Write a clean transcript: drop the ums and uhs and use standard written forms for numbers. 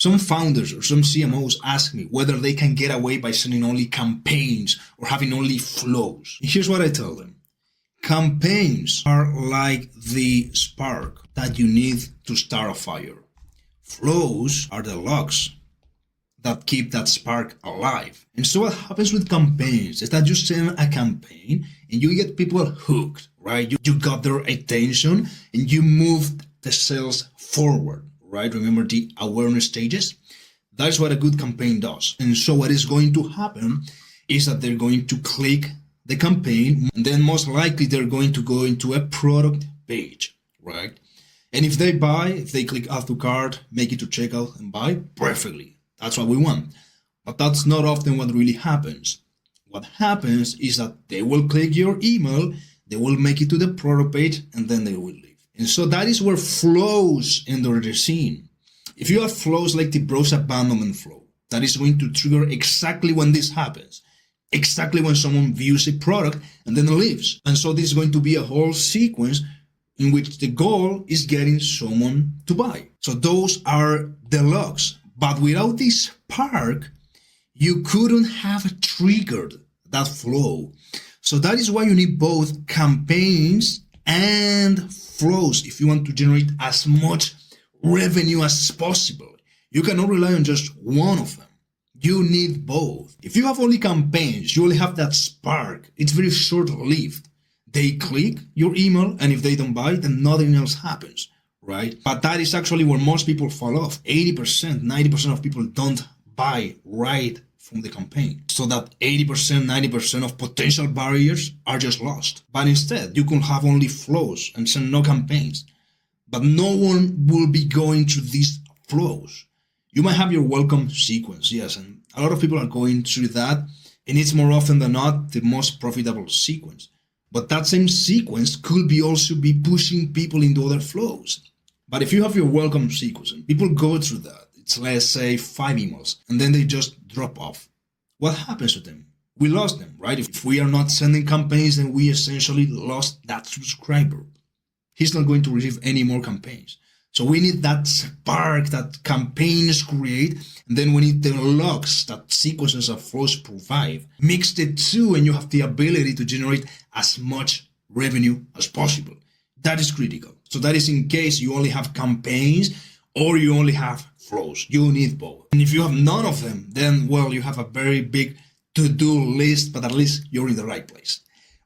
Some founders or some CMOs ask me whether they can get away by sending only campaigns or having only flows. And here's what I tell them. Campaigns are like the spark that you need to start a fire. Flows are the logs that keep that spark alive. And so what happens with campaigns is that you send a campaign and you get people hooked, right? You got their attention and you moved the sales forward, right? Remember the awareness stages? That's what a good campaign does. And so what is going to happen is that they're going to click the campaign, and then most likely they're going to go into a product page, right? And if they buy, if they click add to cart, make it to checkout and buy, perfectly. That's what we want. But that's not often what really happens. What happens is that they will click your email, they will make it to the product page, and then they will leave. And so that is where flows enter the scene. If you have flows like the browse abandonment flow, that is going to trigger exactly when this happens. Exactly when someone views a product and then leaves. And so this is going to be a whole sequence in which the goal is getting someone to buy. So those are the logs. But without this spark, you couldn't have triggered that flow. So that is why you need both campaigns and flows if you want to generate as much revenue as possible. You cannot rely on just one of them. You need both. If you have only campaigns, you only have that spark. It's very short-lived. They click your email, and if they don't buy, then nothing else happens, right? But that is actually where most people fall off. 80%, 90% of people don't buy right from the campaign. So that 80%, 90% of potential barriers are just lost. But instead, you can have only flows and send no campaigns. But no one will be going through these flows. You might have your welcome sequence, yes, and a lot of people are going through that, and it's more often than not the most profitable sequence. But that same sequence could be also be pushing people into other flows. But if you have your welcome sequence and people go through that, it's let's say 5 emails, and then they just drop off. What happens to them? We lost them, right? If we are not sending campaigns, then we essentially lost that subscriber. He's not going to receive any more campaigns. So we need that spark that campaigns create, and then we need the logs that sequences of flows provide. Mix the two and you have the ability to generate as much revenue as possible. That is critical. So that is in case you only have campaigns or you only have flows. You need both. And if you have none of them, then, well, you have a very big to-do list, but at least you're in the right place.